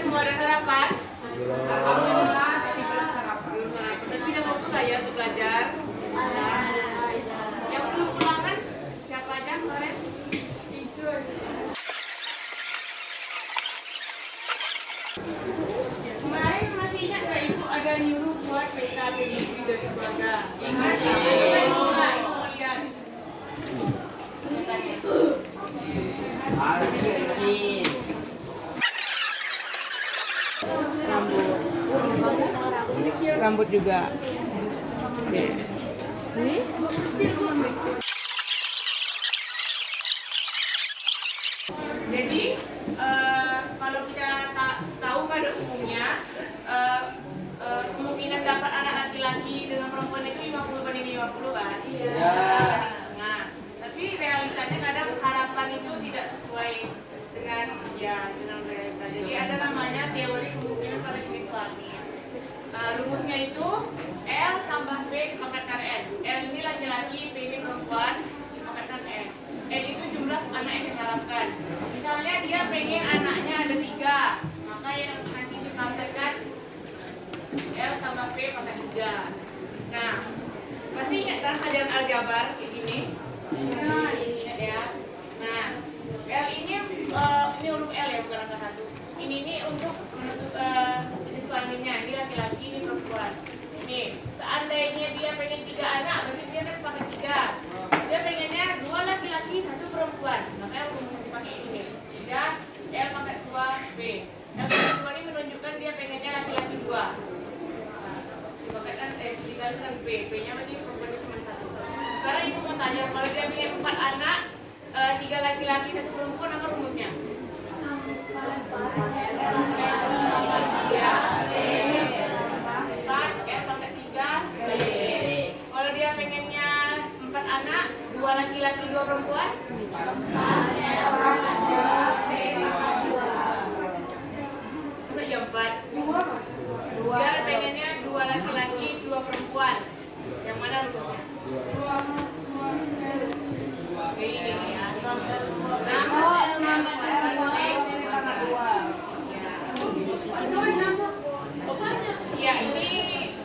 semua ada sarapan? Alhamdulillah, tapi belum sarapan. Tapi udah waktu nggak ya untuk belajar? Yang belum ulangan siapa aja kemarin? Kemarin masih ingat nggak ibu ada nyuruh buat PKPD dari keluarga? Ingat ya? Rambut juga. Oke. Ini? Jadi kalau kita tahu pada umumnya kemungkinan dapat anak laki-laki dengan perempuan itu 50/50 kan? Iya. Nah, tapi realitanya kadang harapan itu tidak sesuai dengan realita. Jadi ada namanya teori kemungkinan pada jenis kelamin. Rumusnya itu L tambah B dipakatkan N. L ini laki-laki, B ini perempuan, dipakatkan N. N itu jumlah anak yang diharapkan. Misalnya dia pengen anaknya ada 3, maka yang nanti dipakatkan L tambah B pangkat 3. Nah, pasti ingat kan ajaran aljabar kayak gini? Nah, ini ingat ya. Nah, L ini huruf L ya, bukan angka 1. Ini untuk menentukan jenis kelaminnya. Ini laki-laki, ini perempuan. Nih, seandainya dia pengen 3 anak, berarti dia kan pakai 3. Dia pengennya 2 laki-laki, 1 perempuan. Makanya rumusnya dipakai ini nih. 3 L pangkat 2 B. L pangkat 2 ini menunjukkan dia pengennya laki-laki 2. Dipakaikan dikalikan B. B-nya berarti perempuannya cuma 1. Sekarang ibu mau tanya, kalau dia pengen 4 anak, 3 laki-laki, 1 perempuan, apa rumusnya? 4 Kalau dia pengennya 4 anak, 2 laki-laki, 2 perempuan? Masa ya 4? Dia pengennya 2 laki-laki, 2 perempuan. Yang mana rumusnya? Kayak ini ya. Ya, ini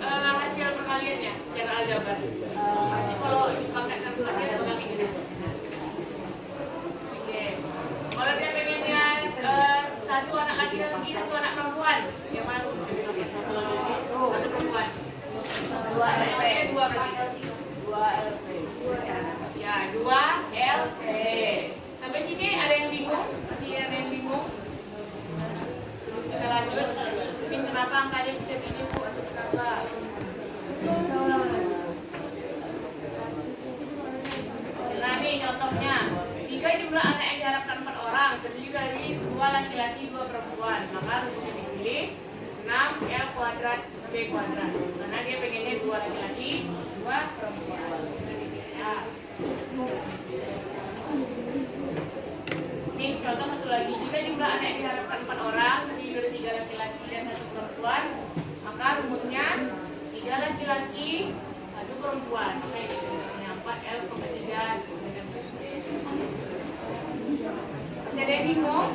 hasil perkaliannya secara aljabar. Nanti kalau dipakaikan perkalian bakal gini. Oke. Kalau dia pengennya 1 anak laki-laki, 1 anak perempuan, yang mana rumusnya dipakai? 1 perempuan. 2 LP. 2 berarti. 2 LP. Ya, 2 LP. Sampai sini ada yang bingung? Masih ada yang bingung? Kita lanjut. Ini kenapa angkanya bisa gini Bu? Atau kenapa? Nah nih contohnya, 3 jumlah anak yang diharapkan 4 orang, terdiri dari 2 laki-laki, 2 perempuan. Maka rumusnya dipilih 6L kuadrat B kuadrat. Karena dia pengennya 2 laki-laki, 2 perempuan. Ya. Nih contoh satu lagi, jika jumlah anak yang diharapkan 4 orang, terdiri dari 3 laki-laki dan 1 perempuan, maka rumusnya 3 laki-laki, 1 perempuan. Maka ini rumusnya 4L pangkat 3. Masih ada yang bingung?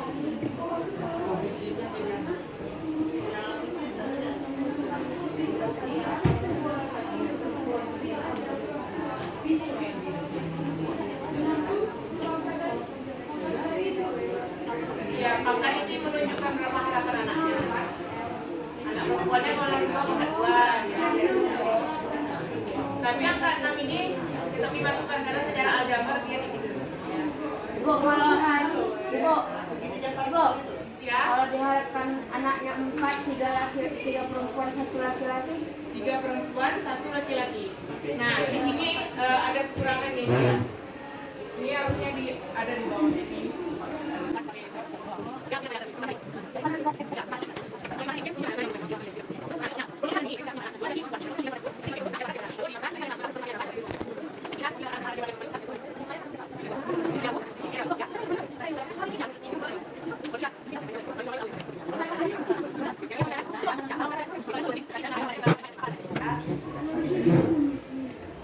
Ya, pangkat ini menunjukkan berapa harapan anaknya. Anak perempuannya kalau 2 pangkat 2. Ya. Tapi angka 6 ini tetap dimasukkan karena secara aljabar dia gitu. Ya. Ibu, kalau Ibu, Ya. kalau diharapkan anaknya 4, 3 laki-laki, 3 perempuan, 1 laki-laki. 3 perempuan, 1 laki-laki. Nah, di sini ada kekurangan nih. Ini harusnya ada di bawah ini.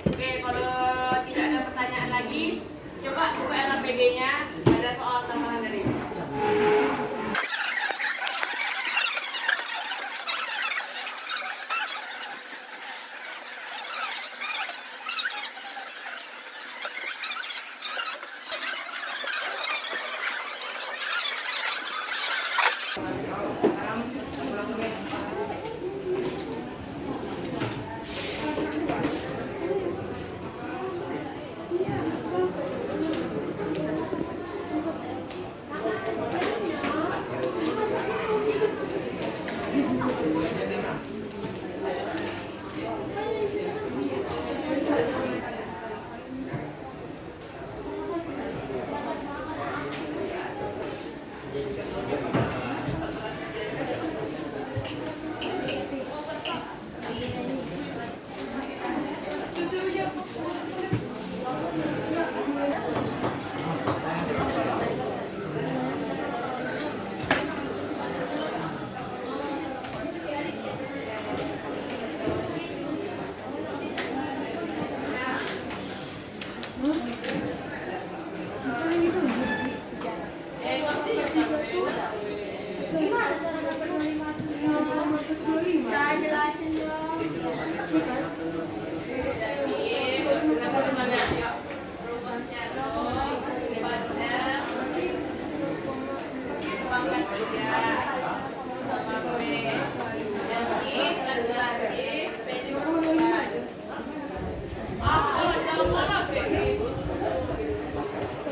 Oke, kalau tidak ada pertanyaan lagi, coba buka LPD-nya. Ada soal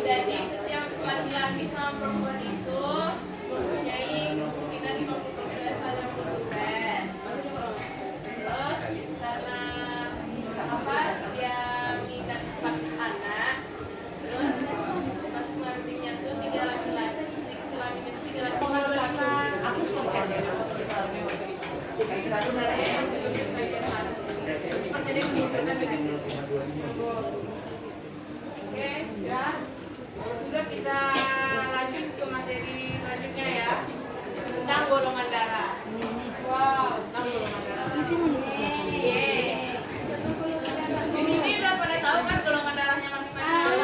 Jadi setiap laki-laki sama perempuan itu mempunyai kemungkinan 50% saling produsen. Terus karena apa dia mengikat 4 anak, terus masing-masingnya tuh 3 laki-laki, kelamin itu 3 laki-laki. Aku selesai. Oke, ya. Sudah kita lanjut ke materi selanjutnya ya, tentang golongan darah. Wow, tentang golongan darah. Ini udah pada tahu kan golongan darahnya masing-masing?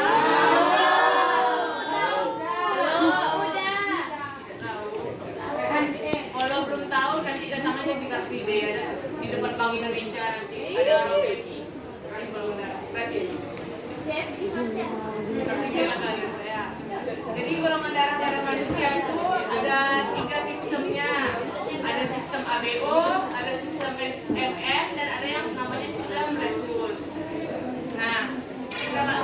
Kalau belum tahu nanti datang aja di Car Free Day ya, di depan Bank Indonesia nanti ada orang BNI. Golongan darah gratis. Jadi golongan darah pada manusia itu ada 3 sistemnya. Ada sistem ABO, ada sistem SF, dan ada yang namanya sistem Rhesus. Nah,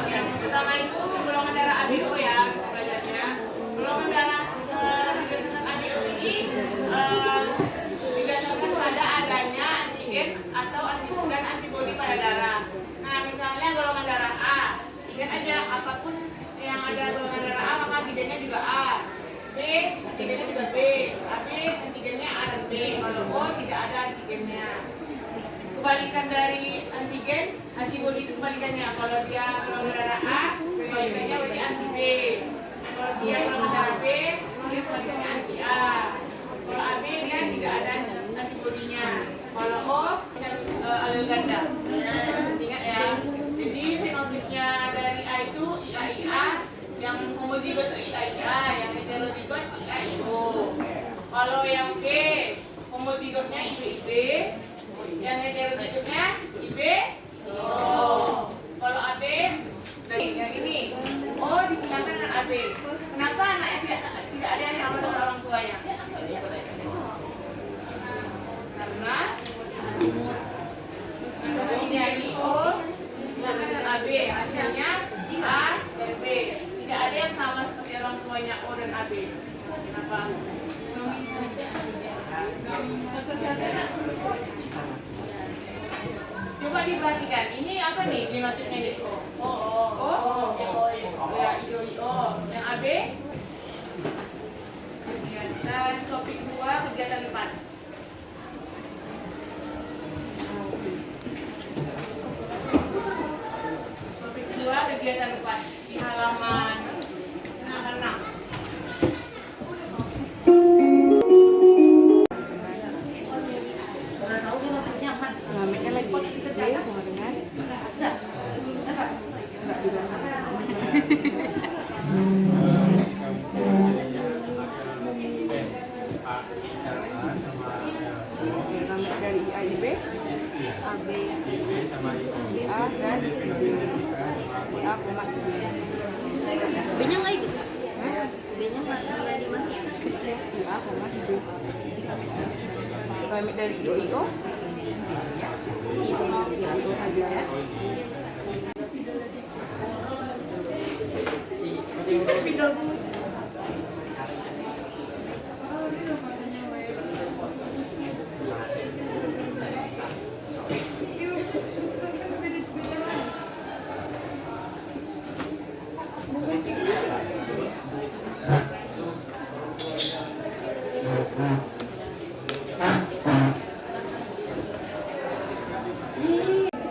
yang pertama itu golongan darah ABO ya, kita belajarnya. Golongan darah berdasarkan ABO ini didasarkan pada adanya antigen atau antibodi pada darah. Nah, misalnya golongan darah A, ingat aja apapun yang ada golongan darah A maka antigennya juga A. B, antigennya juga B. AB, antigennya A dan B. Kalau O tidak ada antigennya. Kebalikan dari antigen, antibodi itu kebalikannya. Kalau dia golongan darah A, kebalikannya berarti anti B. Kalau dia golongan darah B, dia kebalikannya anti A. Kalau AB dia tidak ada antibodinya. Kalau O, alel ganda. Ingat ya. Jadi fenotipnya dari A itu IAIA, yang homozigot itu IAIA, yang heterozigot IAIO. Kalau yang B, homozigotnya IBIB, yang heterozigotnya IBIO. Kalau AB, yang ini O digunakan dengan AB. Kenapa anaknya tidak ada yang sama dengan orang tuanya? Karena ini O digunakan dengan AB, hasilnya A dan B. Tidak ada yang sama seperti orang tuanya O dan AB. Kenapa? Coba diperhatikan, ini apa nih genotipnya di O? O, ya IO. Yang AB? Kegiatan topik 2, kegiatan 4. Topik 2, kegiatan 4 di halaman 6. Dari IAIB, AB, A dan A, B-nya nggak ikut? B-nya nggak dimasuk? A, B. gamit dari IO saja ya.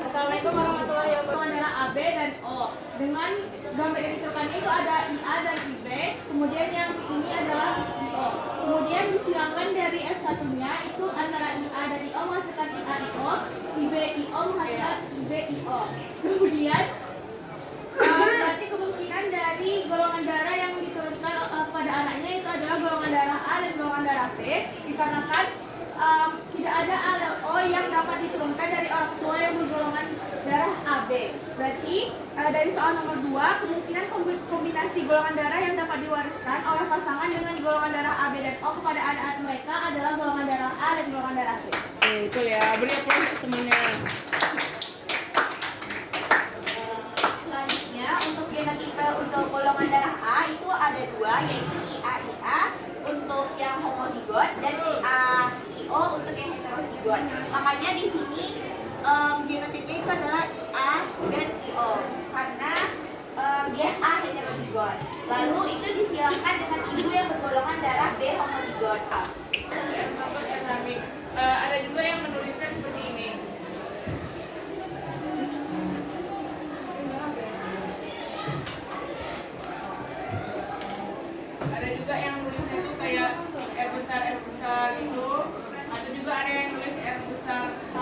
Assalamualaikum warahmatullahi wabarakatuh. Adalah AB dan O. Dengan gambar yang ditentukan itu ada IA dan IB. Kemudian yang ini adalah IO. Kemudian disilangkan dari F1-nya itu antara IA dan IO menghasilkan IA IO, IB IO menghasilkan IB IO. Kemudian berarti kemungkinan dari golongan darah yang diturunkan pada anaknya itu adalah golongan darah A dan golongan darah B, dikarenakan tidak ada allel O yang dapat diturunkan dari orang tua yang bergolongan darah AB. Berarti dari soal nomor 2, kemungkinan kombinasi golongan darah yang dapat diwariskan oleh pasangan dengan golongan darah AB dan O kepada anak-anak mereka adalah golongan darah A dan golongan darah B. Betul ya, beri aplaus untuk temannya. Selanjutnya untuk genotipe untuk golongan darah A itu ada 2, yaitu IA untuk yang homozigot dan IO untuk yang heterozigot. Makanya di sini genotipe itu adalah IA dan IO karena dia A heterozigot. Lalu itu disilangkan dengan ibu yang bergolongan darah B homozigot. Ada juga yang menuliskan seperti ini. Ada juga yang nulisnya itu kayak R besar itu, atau juga ada yang nulis R besar H,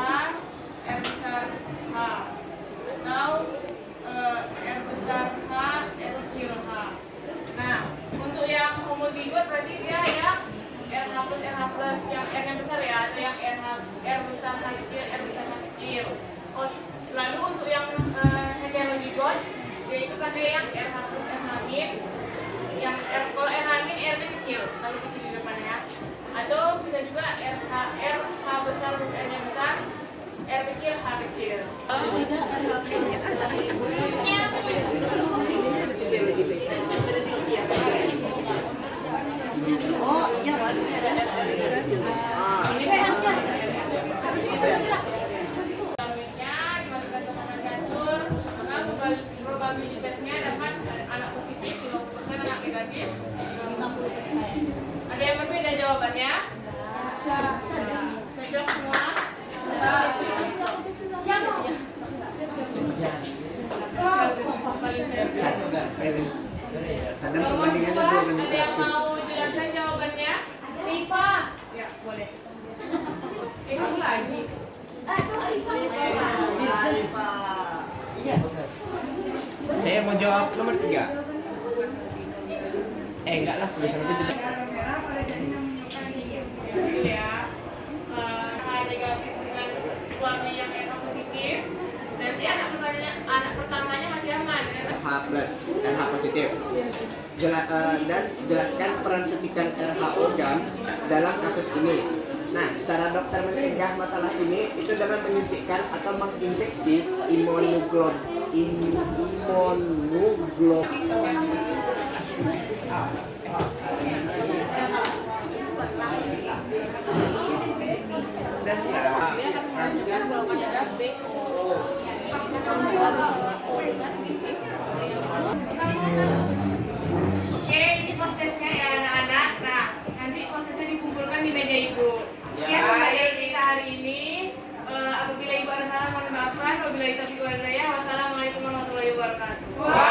R besar H, atau R besar H, R kecil H. Nah, untuk yang homozigot berarti dia yang RH plus, yang R yang besar ya, atau yang R besar H kecil, R besar H kecil. Oh, lalu untuk yang heterozigot, yaitu kan dia yang RH plus, RH min, yang kalau RH min R kecil, lalu kecil di depannya. Atau bisa juga RH besar plus R nya besar, R kecil H kecil. Oh iya, berarti ada Ini selanjutnya dimasukkan ke mana kasur, maka probabilitasnya dapat anak positif 50%, anak negatif 50%. Ada yang berbeda jawabannya? Cocok semua? Siapa? Nomor 2, ada yang mau jelaskan jawabannya? Rifa. Ya, boleh. Kamu lagi. Saya mau jawab nomor 3. Enggak lah, bisa nanti tidak. Merah pada jaringan menunjukkan ini ya. RH negatif dengan suami yang RH positif. Nanti anak pertamanya masih aman. RH plus, RH positif. Dan jelaskan peran suntikan RH organ dalam kasus ini. Nah, cara dokter mencegah masalah ini itu dengan menyuntikkan atau menginjeksi imunoglobulin. Golongan darah B. Oke, ini prosesnya ya anak-anak. Nah, nanti prosesnya dikumpulkan di meja ibu. Ya, sebagai kita hari ini, apabila ibu ada salah mohon maafkan. Wabillahi taufiq wal hidayah. Wassalamualaikum warahmatullahi wabarakatuh.